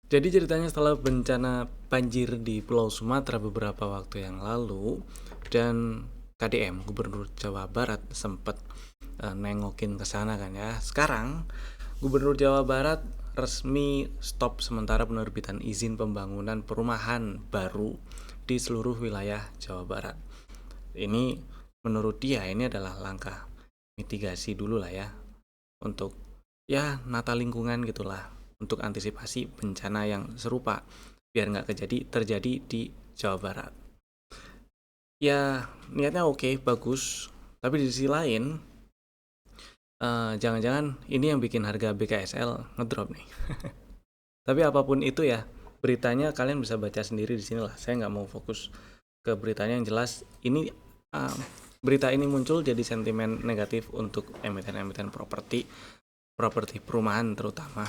Jadi ceritanya setelah bencana banjir di Pulau Sumatera beberapa waktu yang lalu, dan KDM Gubernur Jawa Barat sempat nengokin ke sana kan ya. Sekarang Gubernur Jawa Barat resmi stop sementara penerbitan izin pembangunan perumahan baru di seluruh wilayah Jawa Barat. Ini menurut dia ini adalah langkah mitigasi dulu lah ya, untuk ya nata lingkungan gitulah, untuk antisipasi bencana yang serupa biar nggak terjadi di Jawa Barat. Ya niatnya oke, bagus, tapi di sisi lain jangan-jangan ini yang bikin harga BKSL ngedrop nih. Tapi apapun itu ya, beritanya kalian bisa baca sendiri di sini lah. Saya nggak mau fokus ke beritanya, yang jelas ini berita ini muncul jadi sentimen negatif untuk emiten-emiten properti perumahan terutama.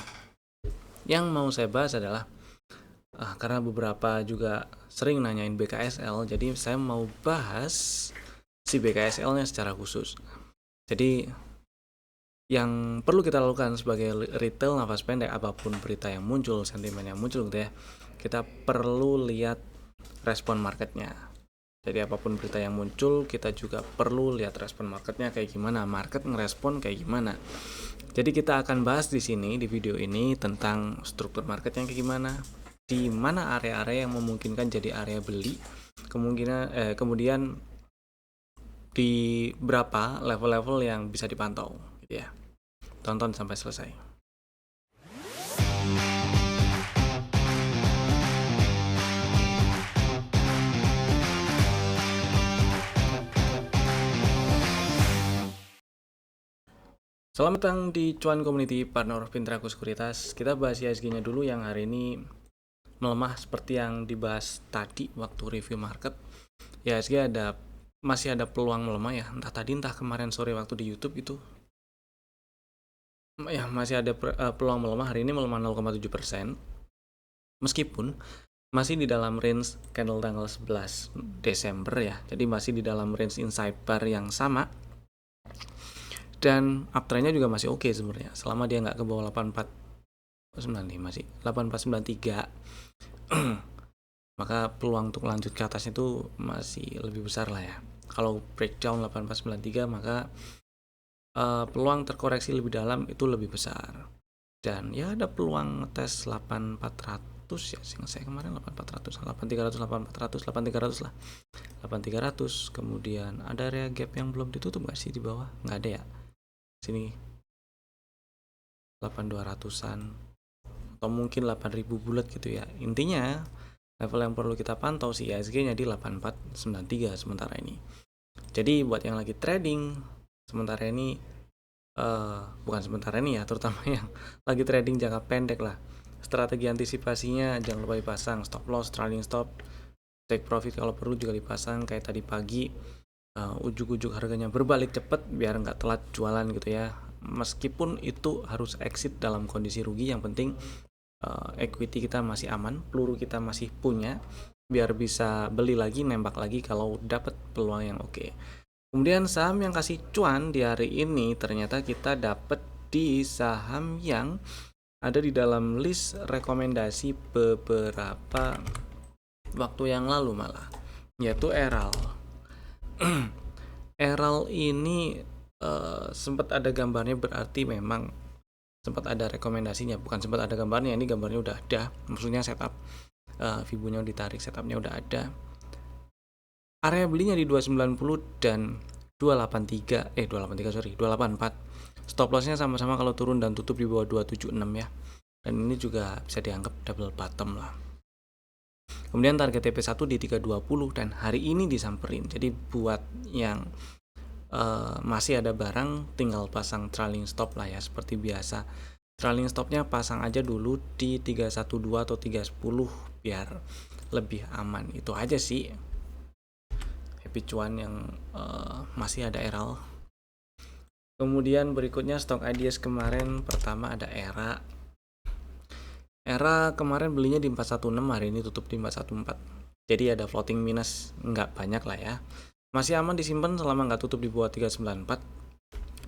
Yang mau saya bahas adalah karena beberapa juga sering nanyain BKSL, jadi saya mau bahas si BKSL-nya secara khusus. Jadi yang perlu kita lakukan sebagai retail nafas pendek, apapun berita yang muncul, sentimen yang muncul gitu ya, kita perlu lihat respon marketnya. Jadi apapun berita yang muncul, kita juga perlu lihat respon marketnya kayak gimana, market ngerespon kayak gimana. Jadi kita akan bahas di sini di video ini tentang struktur marketnya kayak gimana, di mana area-area yang memungkinkan jadi area beli, kemudian di berapa level-level yang bisa dipantau gitu ya. Tonton sampai selesai. Selamat datang di Cuan Community, partner of Pintraku Sekuritas. Kita bahas IHSG-nya dulu yang hari ini melemah seperti yang dibahas tadi waktu review market. IHSG masih ada peluang melemah ya, entah tadi entah kemarin sore waktu di YouTube itu. Ya, masih ada peluang melemah. Hari ini melemah 0,7%. Meskipun masih di dalam range candle tanggal 11 Desember ya. Jadi masih di dalam range inside bar yang sama. Dan uptrendnya juga masih oke sebenarnya, selama dia nggak ke bawah 8495 masih 8493 maka peluang untuk lanjut ke atasnya itu masih lebih besar lah ya. Kalau breakdown 8493 maka peluang terkoreksi lebih dalam itu lebih besar, dan ya ada peluang tes 8400 ya, seingat saya kemarin 8400, 8300, 8400, 8300 lah, 8300. Kemudian ada area gap yang belum ditutup nggak sih di bawah? Nggak ada ya, sini 8200-an atau mungkin 8000 bulat gitu ya. Intinya level yang perlu kita pantau si IHSG-nya di 8493 sementara ini. Jadi buat yang lagi trading sementara ini, bukan sementara ini ya, terutama yang lagi trading jangka pendek lah, strategi antisipasinya jangan lupa dipasang stop loss, trailing stop, take profit kalau perlu juga dipasang kayak tadi pagi. Ujuk-ujuk harganya berbalik cepet biar nggak telat jualan gitu ya. Meskipun itu harus exit dalam kondisi rugi, yang penting equity kita masih aman, peluru kita masih punya, biar bisa beli lagi, nembak lagi kalau dapat peluang yang oke. Kemudian saham yang kasih cuan di hari ini ternyata kita dapat di saham yang ada di dalam list rekomendasi beberapa waktu yang lalu malah, yaitu Eral. Eral ini sempat ada gambarnya, berarti memang sempat ada rekomendasinya, bukan sempat ada gambarnya, ini gambarnya udah ada, maksudnya setup Fibonya ditarik, setupnya udah ada. Area belinya di 290 dan 284. Stop lossnya sama-sama kalau turun dan tutup di bawah 276 ya, dan ini juga bisa dianggap double bottom lah. Kemudian target TP1 di 320 dan hari ini disamperin. Jadi buat yang masih ada barang tinggal pasang trailing stop lah ya, seperti biasa. Trailing stopnya pasang aja dulu di 312 atau 310 biar lebih aman. Itu aja sih. Happy cuan yang masih ada Eral. Kemudian berikutnya stock ideas kemarin, pertama ada Era kemarin belinya di 416, hari ini tutup di 414. Jadi ada floating minus, nggak banyak lah ya. Masih aman disimpan selama nggak tutup di bawah 394.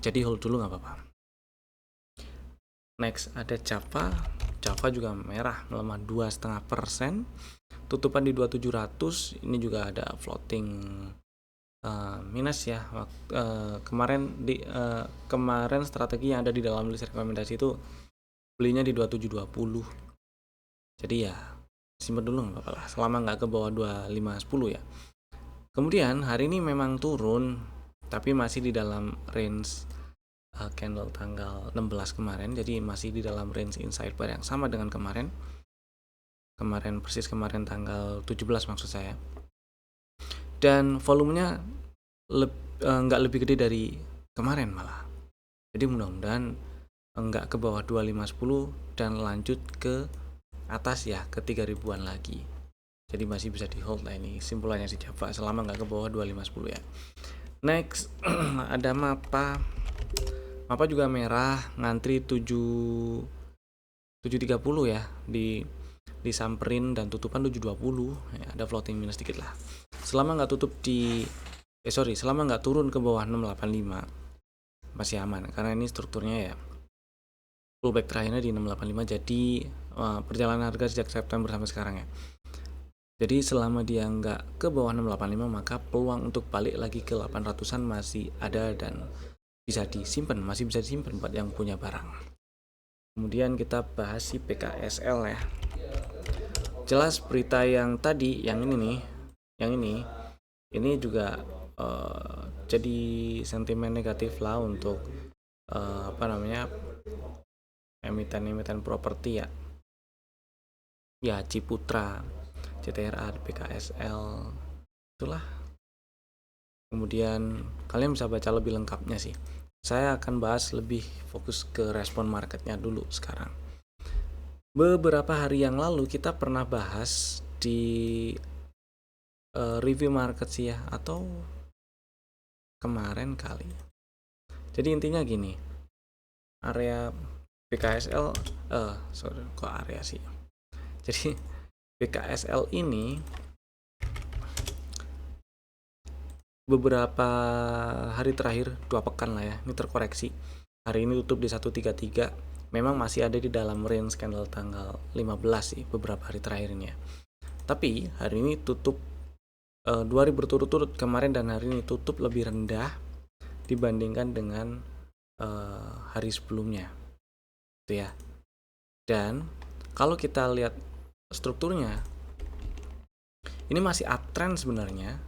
Jadi hold dulu nggak apa-apa. Next ada Java. Java juga merah, melemah 2,5%. Tutupan di 2700, ini juga ada floating minus ya. Kemarin strategi yang ada di dalam list rekomendasi itu belinya di 2720. Jadi ya simpen dulu nggak apa-apa lah, selama nggak ke bawah 2510 ya. Kemudian hari ini memang turun, tapi masih di dalam range candle tanggal 16 kemarin, jadi masih di dalam range inside bar yang sama dengan kemarin tanggal 17 maksud saya. Dan volumenya nggak lebih gede dari kemarin malah. Jadi mudah-mudahan nggak ke bawah 2510 dan lanjut ke atas ya, ke 3000-an lagi. Jadi masih bisa di hold lah ini simpulannya si Java selama nggak ke bawah 2510 ya. Next ada mapa juga merah, ngantri 730 ya, disamperin dan tutupan 720 ya, ada floating minus dikit lah. Selama nggak selama nggak turun ke bawah 685 masih aman, karena ini strukturnya ya pullback terakhirnya di 685. Jadi perjalanan harga sejak September sampai sekarang ya. Jadi selama dia nggak ke bawah 685, maka peluang untuk balik lagi ke 800-an masih ada dan masih bisa disimpan buat yang punya barang. Kemudian kita bahas si PKSL ya. Jelas berita yang tadi, yang ini juga jadi sentimen negatif lah untuk emiten properti ya. Ya Ciputra, CTRA, PKSL, itulah. Kemudian kalian bisa baca lebih lengkapnya sih. Saya akan bahas lebih fokus ke respon marketnya dulu sekarang. Beberapa hari yang lalu kita pernah bahas di review market sih ya, atau kemarin kali. Jadi intinya gini, area PKSL Jadi PKSL ini beberapa hari terakhir, 2 pekan lah ya, ini terkoreksi. Hari ini tutup di 133. Memang masih ada di dalam range candle tanggal 15 sih beberapa hari terakhir ini ya. Tapi hari ini tutup 2 hari berturut-turut, kemarin dan hari ini tutup lebih rendah dibandingkan dengan hari sebelumnya. Itu ya. Dan kalau kita lihat strukturnya, ini masih uptrend sebenarnya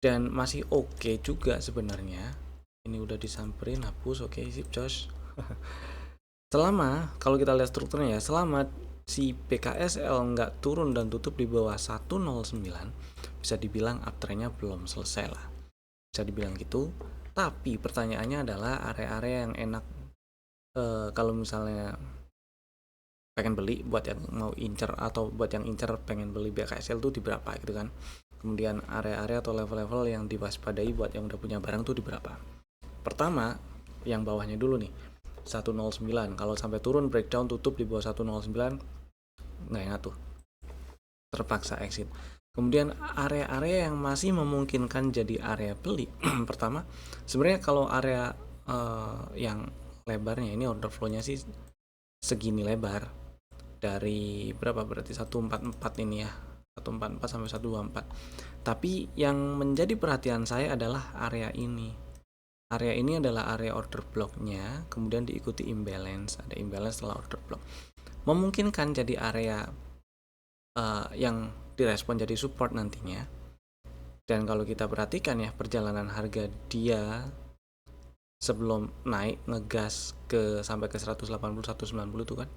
dan masih oke juga sebenarnya. Ini udah disamperin, hapus, oke, sip Josh. Selama, kalau kita lihat strukturnya ya, selama si PKSL nggak turun dan tutup di bawah 109, bisa dibilang uptrendnya belum selesai lah, bisa dibilang gitu. Tapi pertanyaannya adalah area-area yang enak kalau misalnya pengen beli buat yang mau incer, atau buat yang incer pengen beli PKSL tuh di berapa gitu kan. Kemudian area-area atau level-level yang diwaspadai buat yang udah punya barang tuh di berapa. Pertama, yang bawahnya dulu nih, 109. Kalau sampai turun breakdown tutup di bawah 109, nggak enak tuh, terpaksa exit. Kemudian area-area yang masih memungkinkan jadi area beli pertama, sebenarnya kalau area yang lebarnya ini, order flow-nya sih segini lebar, dari berapa berarti 144 ini ya, 144 sampai 124. Tapi yang menjadi perhatian saya adalah area ini. Area ini adalah area order block-nya, kemudian diikuti imbalance, ada imbalance setelah order block. Memungkinkan jadi area yang direspon jadi support nantinya. Dan kalau kita perhatikan ya, perjalanan harga dia sebelum naik ngegas sampai ke 180 190 tuh kan,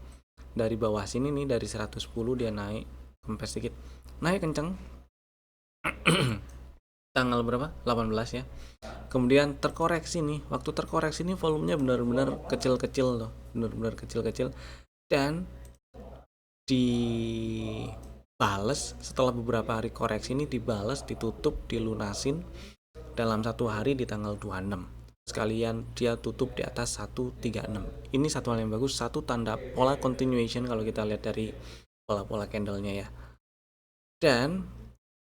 dari bawah sini nih, dari 110 dia naik kempes sedikit, naik kenceng tanggal berapa? 18 ya. Kemudian terkoreksi nih. Waktu terkoreksi nih volumenya benar-benar kecil-kecil loh, benar-benar kecil-kecil, dan dibales setelah beberapa hari koreksi ini, dibales, ditutup, dilunasin dalam 1 hari di tanggal 26. Sekalian dia tutup di atas 136. Ini satu hal yang bagus, satu tanda pola continuation kalau kita lihat dari pola-pola candlenya ya. Dan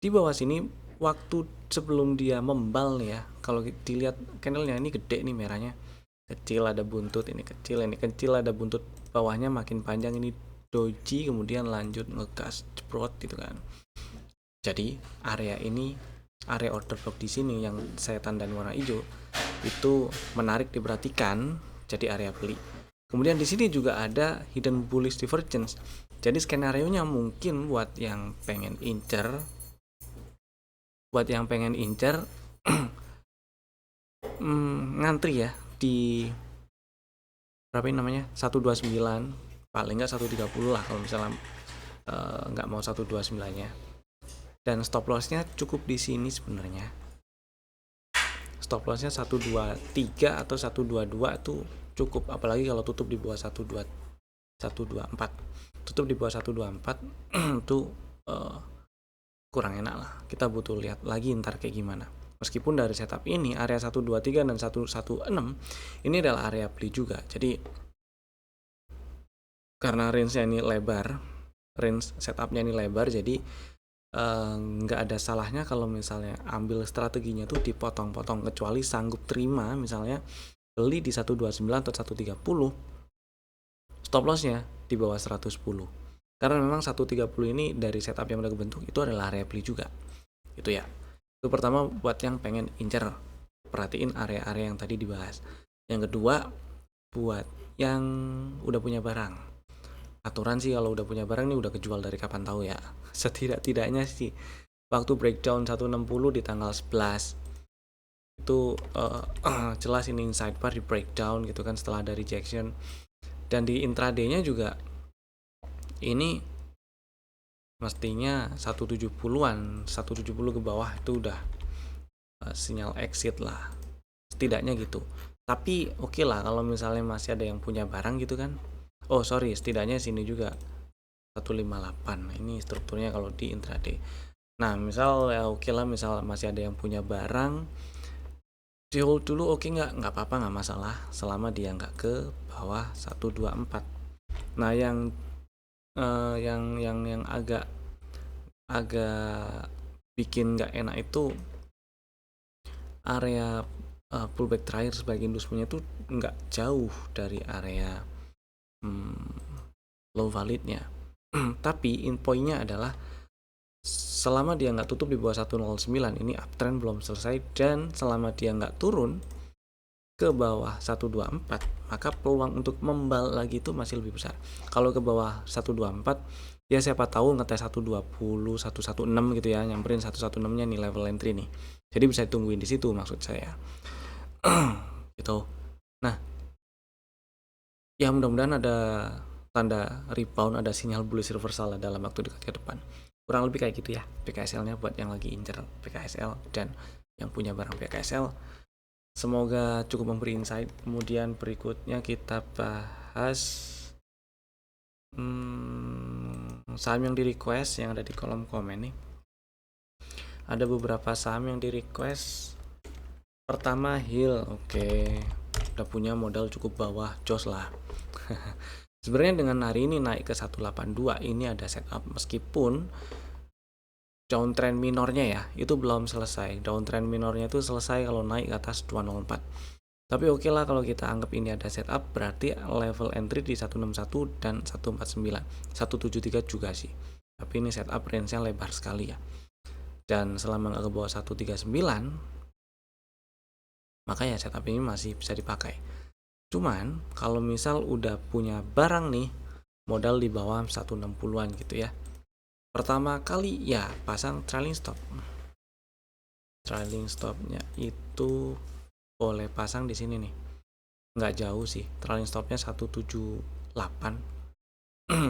di bawah sini, waktu sebelum dia membal nih ya, kalau dilihat candlenya ini gede nih merahnya, kecil ada buntut, ini kecil ada buntut bawahnya makin panjang, ini doji, kemudian lanjut ngegas jeprot gitu kan. Jadi area ini, area order block di sini yang saya tandain warna hijau itu menarik diperhatikan, jadi area beli. Kemudian di sini juga ada hidden bullish divergence. Jadi skenario-nya mungkin buat yang pengen incer ngantri ya di berapa ini namanya 129, paling nggak 130 lah kalau misalnya nggak mau 129-nya. Dan stop loss-nya cukup di sini sebenarnya. Stop loss-nya 123 atau 122 itu cukup, apalagi kalau tutup di bawah 124. Tutup di bawah 124 itu kurang enak lah. Kita butuh lihat lagi ntar kayak gimana. Meskipun dari setup ini area 123 dan 116 ini adalah area beli juga. Jadi karena range-nya ini lebar, range setupnya ini lebar, jadi nggak ada salahnya kalau misalnya ambil strateginya tuh dipotong-potong, kecuali sanggup terima misalnya beli di 129 atau 130, stop loss-nya di bawah 110. Karena memang 130 ini dari setup yang udah kebentuk itu adalah area beli juga. Itu ya. Itu pertama buat yang pengen incer, perhatiin area-area yang tadi dibahas. Yang kedua buat yang udah punya barang. Aturan sih kalau udah punya barang ini udah kejual dari kapan tahu ya. Setidak-tidaknya sih waktu breakdown 160 di tanggal 11 itu jelas ini inside bar di breakdown gitu kan setelah ada rejection. Dan di intraday-nya juga ini mestinya 170-an, 170 ke bawah itu udah sinyal exit lah, setidaknya gitu. Tapi oke lah kalau misalnya masih ada yang punya barang gitu kan. Oh sorry, setidaknya sini juga 158. Ini strukturnya kalau di intraday. Nah misal ya oke lah, misal masih ada yang punya barang, di hold dulu oke nggak apa-apa, nggak masalah selama dia nggak ke bawah 124. Nah yang agak bikin nggak enak itu area pullback terakhir sebagai industri itu nggak jauh dari area low validnya. Tapi poinnya adalah selama dia nggak tutup di bawah 109 ini uptrend belum selesai, dan selama dia nggak turun ke bawah 124 maka peluang untuk membal lagi itu masih lebih besar. Kalau ke bawah 124 ya siapa tahu ngetes 120, 116 gitu ya, nyamperin 116-nya nih level entry nih. Jadi bisa ditungguin di situ maksud saya. Gitu. Nah, ya mudah-mudahan ada tanda rebound, ada sinyal bullish reversal dalam waktu dekat ke depan. Kurang lebih kayak gitu ya PKSL-nya buat yang lagi incer PKSL dan yang punya barang PKSL. Semoga cukup memberi insight. Kemudian berikutnya kita bahas saham yang di request yang ada di kolom komen nih. Ada beberapa saham yang di request. Pertama Hill, oke. Udah punya modal cukup bawah, jos lah. Sebenarnya dengan hari ini naik ke 182 ini ada setup, meskipun downtrend minornya ya itu belum selesai. Downtrend minornya itu selesai kalau naik ke atas 204. Tapi oke lah kalau kita anggap ini ada setup, berarti level entry di 161 dan 149. 173 juga sih. Tapi ini setup range-nya lebar sekali ya. Dan selama nggak ke bawah 139, maka ya setup ini masih bisa dipakai. Cuman kalau misal udah punya barang nih, modal di bawah 160-an gitu ya, pertama kali ya pasang trailing stop. Trailing stopnya itu boleh pasang di sini nih, nggak jauh sih. Trailing stopnya 178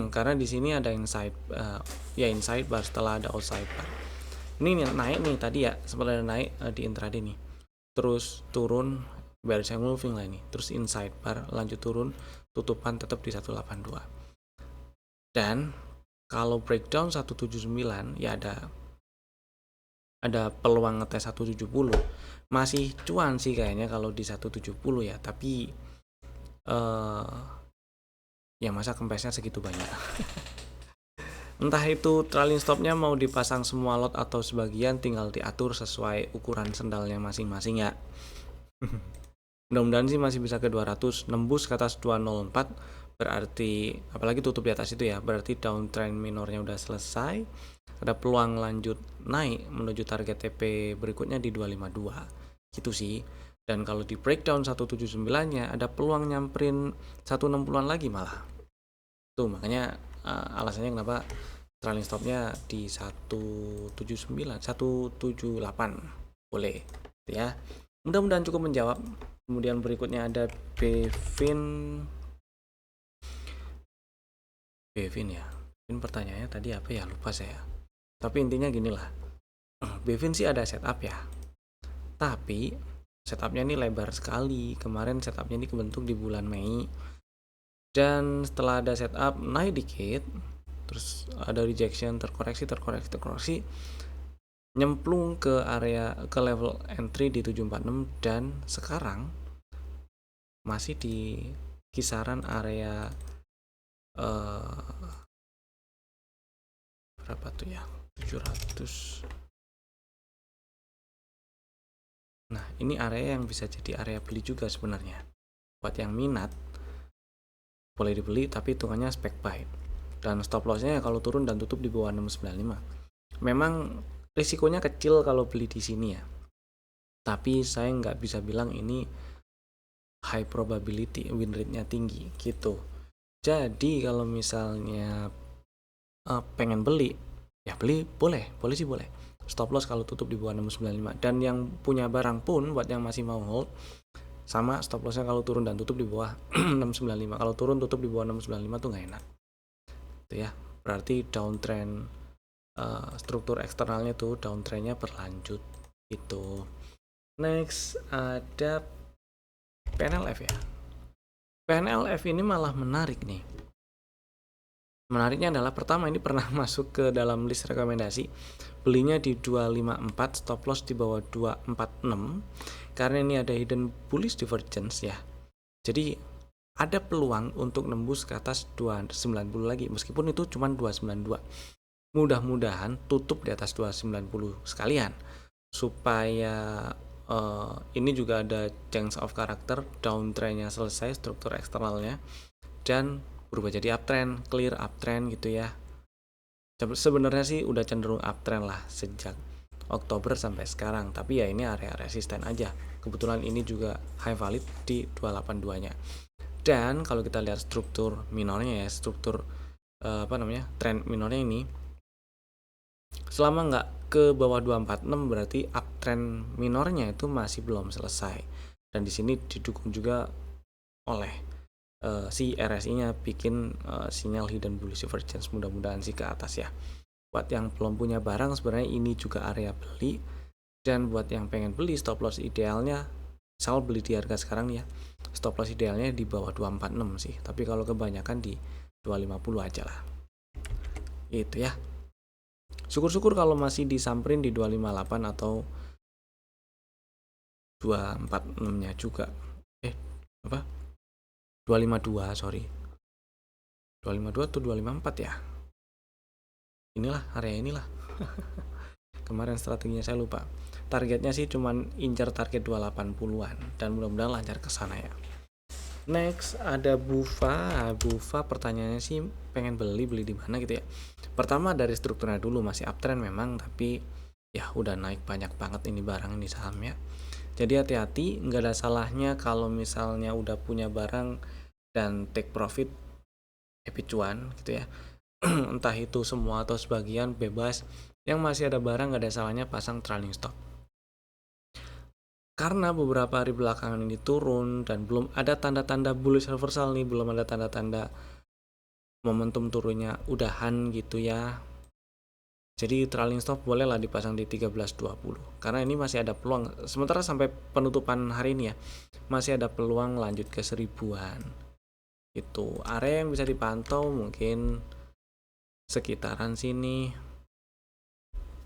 karena di sini ada inside inside bar setelah ada outside bar. Ini naik nih tadi ya, sebenarnya naik di intraday nih, terus turun bearish moving lah ini, terus inside bar lanjut turun, tutupan tetap di 182. Dan kalau breakdown 179 ya ada peluang ngetes 170. Masih cuan sih kayaknya kalau di 170 ya, tapi ya masa kempesnya segitu banyak. Entah itu trailing stopnya mau dipasang semua lot atau sebagian, tinggal diatur sesuai ukuran sendalnya masing-masing ya. Mudah-mudahan sih masih bisa ke 200, nembus ke atas 204, berarti apalagi tutup di atas itu ya, berarti downtrend minornya udah selesai. Ada peluang lanjut naik menuju target TP berikutnya di 252 gitu sih. Dan kalau di breakdown 179-nya ada peluang nyamperin 160-an lagi malah. Tuh makanya alasannya kenapa trailing stopnya di 179, 178 boleh ya. Mudah-mudahan cukup menjawab. Kemudian berikutnya ada Bevin ya. Bevin pertanyaannya tadi apa ya, lupa saya. Tapi intinya gini lah. Bevin sih ada setup ya. Tapi setupnya ini lebar sekali. Kemarin setupnya ini kebentuk di bulan Mei. Dan setelah ada setup naik dikit, terus ada rejection, terkoreksi, nyemplung ke area, ke level entry di 746, dan sekarang masih di kisaran area berapa tuh ya, 700. Nah ini area yang bisa jadi area beli juga sebenarnya. Buat yang minat boleh dibeli, tapi hitungannya spec buy. Dan stop lossnya kalau turun dan tutup di bawah 695. Memang risikonya kecil kalau beli di sini ya, tapi saya nggak bisa bilang ini high probability, win rate-nya tinggi gitu. Jadi kalau misalnya pengen beli, ya beli boleh sih boleh. Stop loss kalau tutup di bawah 695. Dan yang punya barang pun, buat yang masih mau hold, sama stop lossnya kalau turun dan tutup di bawah 695. Kalau turun tutup di bawah 695 tuh nggak enak. Itu ya. Berarti downtrend struktur eksternalnya tuh downtrendnya berlanjut itu. Next ada PNLF ya. PNLF ini malah menarik nih. Menariknya adalah pertama ini pernah masuk ke dalam list rekomendasi. Belinya di 254, stop loss di bawah 246. Karena ini ada hidden bullish divergence ya. Jadi ada peluang untuk nembus ke atas 290 lagi, meskipun itu cuma 292. Mudah-mudahan tutup di atas 290 sekalian. Supaya ini juga ada change of character, downtrendnya selesai, struktur eksternalnya, dan berubah jadi uptrend, clear uptrend gitu ya. Sebenarnya sih udah cenderung uptrend lah sejak Oktober sampai sekarang, tapi ya ini area resisten aja. Kebetulan ini juga high valid di 282-nya. Dan kalau kita lihat struktur minornya ya, struktur trend minornya ini, selama nggak ke bawah 246 berarti uptrend minornya itu masih belum selesai. Dan di sini didukung juga oleh si RSI-nya bikin sinyal hidden bullish divergence, mudah-mudahan sih ke atas ya. Buat yang belum punya barang sebenarnya ini juga area beli, dan buat yang pengen beli stop loss idealnya, misal beli di harga sekarang nih ya, stop loss idealnya di bawah 246 sih, tapi kalau kebanyakan di 250 aja lah. Itu ya. Syukur-syukur kalau masih disamperin di 258 atau 246-nya juga. Apa? 252, sorry. 252 atau 254 ya? Inilah area inilah. Kemarin strateginya saya lupa. Targetnya sih cuman incar target 280-an dan mudah-mudahan lancar ke sana ya. Next ada Bufa. Bufa pertanyaannya sih pengen beli di mana gitu ya. Pertama dari strukturnya dulu, masih uptrend memang, tapi ya udah naik banyak banget ini barang, ini sahamnya. Jadi hati-hati, nggak ada salahnya kalau misalnya udah punya barang dan take profit, happy cuan gitu ya. Entah itu semua atau sebagian, bebas. Yang masih ada barang nggak ada salahnya pasang trailing stop. Karena beberapa hari belakangan ini turun dan belum ada tanda-tanda bullish reversal nih, belum ada tanda-tanda momentum turunnya udahan gitu ya. Jadi trailing stop bolehlah dipasang di 13.20 karena ini masih ada peluang. Sementara sampai penutupan hari ini ya, masih ada peluang lanjut ke 1000-an. Itu area yang bisa dipantau mungkin sekitaran sini.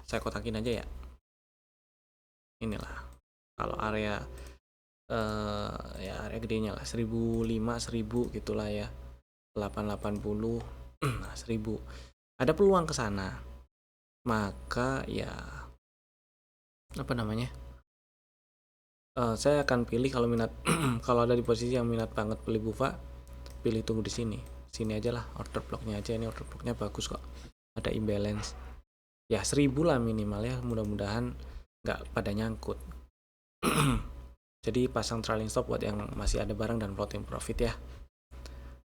Saya kotakin aja ya. Inilah. Kalau area ya area gedenya lah 1005, 1000 gitulah ya. 880 nah 1000. Ada peluang ke sana. Maka ya Saya akan pilih kalau minat kalau ada di posisi yang minat banget beli bufa, pilih tunggu di sini. Sini aja lah, order blocknya aja. Ini order blocknya bagus kok. Ada imbalance. Ya 1000 lah minimal ya, mudah-mudahan nggak pada nyangkut. Jadi pasang trailing stop buat yang masih ada barang dan floating profit ya.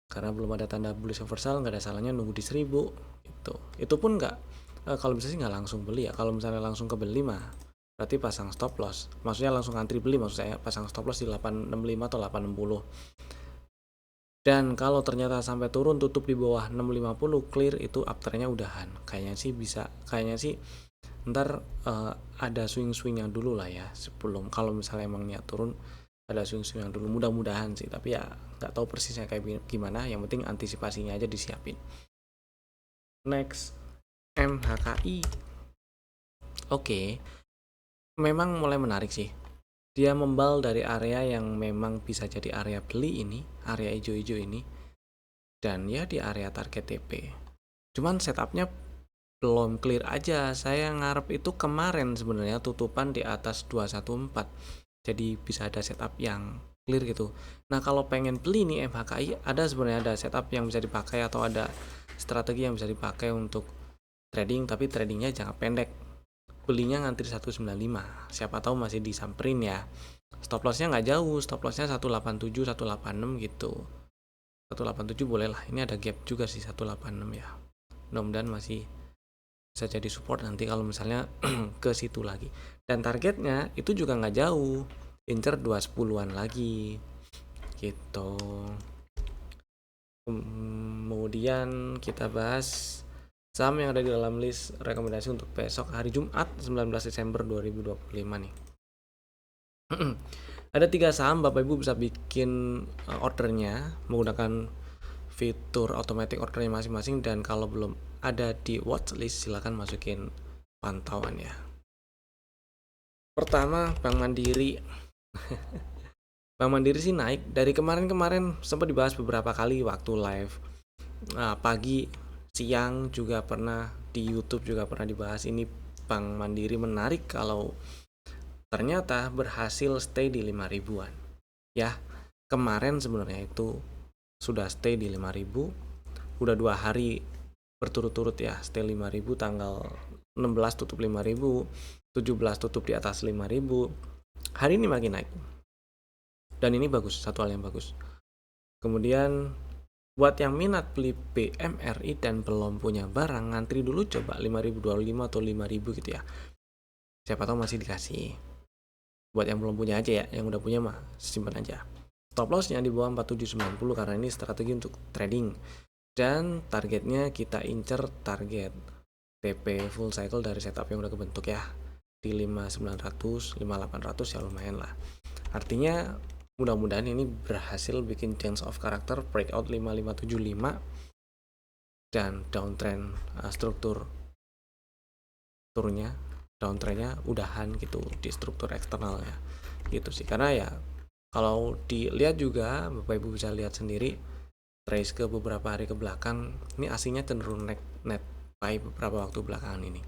Karena belum ada tanda bullish reversal, nggak ada salahnya nunggu di 1000 itu pun nggak kalau bisa sih nggak langsung beli ya. Kalau misalnya langsung kebeli mah berarti pasang stop loss, maksudnya langsung antri beli, maksud saya pasang stop loss di 865 atau 860. Dan kalau ternyata sampai turun tutup di bawah 650 clear, itu uptrendnya udahan. Kayaknya sih bisa, kayaknya sih ntar ada swing-swingnya dulu lah ya, sebelum kalau misalnya emang niat turun ada swing-swing yang dulu, mudah-mudahan sih, tapi ya nggak tahu persisnya kayak gimana. Yang penting antisipasinya aja disiapin. Next, MHKI. Oke, memang mulai menarik sih. Dia membal dari area yang memang bisa jadi area beli ini, area hijau-hijau ini, dan ya di area target TP. Cuman setupnya belum clear aja. Saya ngarep itu kemarin sebenarnya tutupan di atas 214. Jadi bisa ada setup yang clear gitu. Nah, kalau pengen beli nih MHKI, ada sebenarnya ada setup yang bisa dipakai atau ada strategi yang bisa dipakai untuk trading, tapi tradingnya jangka pendek. Belinya ngantri 195. Siapa tahu masih disamperin ya. Stop lossnya nggak jauh, stop lossnya 187, 186 gitu. 187 boleh lah. Ini ada gap juga sih 186 ya. Mudah-mudahan masih bisa jadi support nanti kalau misalnya ke situ lagi. Dan targetnya itu juga nggak jauh, incer 210-an lagi gitu. Kemudian kita bahas saham yang ada di dalam list rekomendasi untuk besok hari Jumat 19 Desember 2025 nih. Ada 3 saham, Bapak Ibu bisa bikin ordernya menggunakan fitur automatic ordernya masing-masing, dan kalau belum ada di watchlist silahkan masukin pantauan ya. Pertama, Bank Mandiri. Bank Mandiri sih naik dari kemarin sempat dibahas beberapa kali waktu live. Pagi, siang juga pernah, di YouTube juga pernah dibahas. Ini Bank Mandiri menarik kalau ternyata berhasil stay di 5 ribuan. Ya, kemarin sebenarnya itu sudah stay di 5.000, udah 2 hari berturut-turut ya stay 5.000, tanggal 16 tutup 5.000, 17 tutup di atas 5.000. Hari ini makin naik, dan ini bagus, satu hal yang bagus. Kemudian buat yang minat beli BMRI dan belum punya barang, ngantri dulu coba 5.025 atau 5.000 gitu ya, siapa tahu masih dikasih. Buat yang belum punya aja ya, yang udah punya mah simpan aja. Stop lossnya di bawah 4790 karena ini strategi untuk trading. Dan targetnya kita incer target TP full cycle dari setup yang udah kebentuk ya, di 5900, 5800 ya lumayan lah. Artinya mudah-mudahan ini berhasil bikin change of character breakout 5575 dan downtrend struktur turunnya, downtrendnya udahan gitu di struktur eksternalnya gitu sih. Karena ya kalau dilihat juga Bapak Ibu bisa lihat sendiri trace ke beberapa hari ke belakang, ini aslinya cenderung net buy beberapa waktu belakangan ini.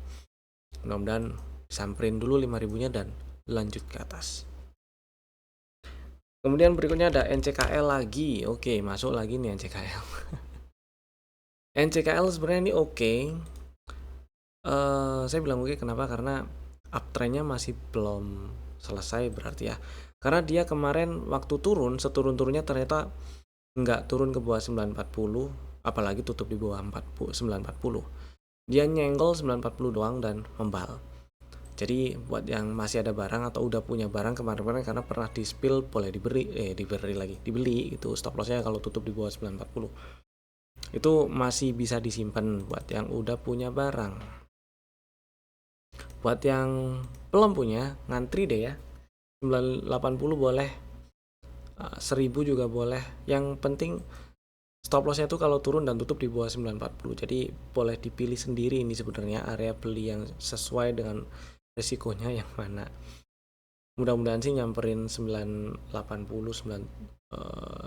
Mudah-mudahan samperin dulu 5.000-nya dan lanjut ke atas. Kemudian berikutnya ada NCKL lagi. Oke, masuk lagi nih NCKL. NCKL sebenarnya ini oke. Saya bilang oke kenapa? Karena uptrendnya masih belum selesai berarti ya. Karena dia kemarin waktu turun, seturun-turunnya ternyata nggak turun ke bawah 940, apalagi tutup di bawah 940. Dia nyenggol 940 doang dan membal. Jadi buat yang masih ada barang atau udah punya barang kemarin-kemarin karena pernah di spill, boleh dibeli gitu. Stop lossnya kalau tutup di bawah 940 itu masih bisa disimpan buat yang udah punya barang. Buat yang belum punya, ngantri deh ya. 980 boleh, 1000 juga boleh. Yang penting stop lossnya tuh kalau turun dan tutup di bawah 940. Jadi boleh dipilih sendiri ini sebenarnya area beli yang sesuai dengan resikonya yang mana. Mudah-mudahan sih nyamperin 980,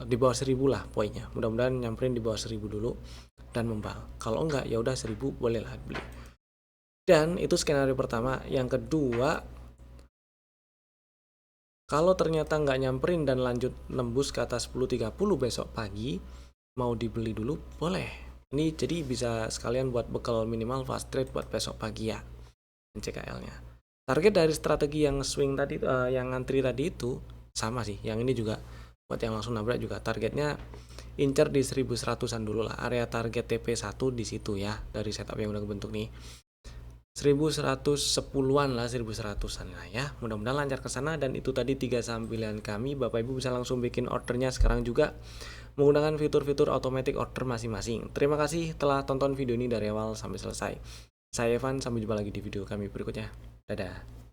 di bawah 1000 lah poinnya. Mudah-mudahan nyamperin di bawah 1000 dulu dan membal. Kalau enggak ya udah 1000 boleh lah beli. Dan itu skenario pertama. Yang kedua, Kalau ternyata nggak nyamperin dan lanjut nembus ke atas 10.30 besok pagi, mau dibeli dulu boleh. Ini jadi bisa sekalian buat bekal minimal fast trade buat besok pagi ya, CKL-nya. Target dari strategi yang swing tadi, yang ngantri tadi itu sama sih. Yang ini juga buat yang langsung nabrak juga targetnya incer di 1100-an dulu lah. Area target TP1 di situ ya, dari setup yang udah kebentuk nih. 1110-an lah, 1100-an lah ya. Mudah-mudahan lancar ke sana. Dan itu tadi 3 saham pilihan kami. Bapak Ibu bisa langsung bikin ordernya sekarang juga menggunakan fitur-fitur automatic order masing-masing. Terima kasih telah tonton video ini dari awal sampai selesai. Saya Evan, sampai jumpa lagi di video kami berikutnya. Dadah.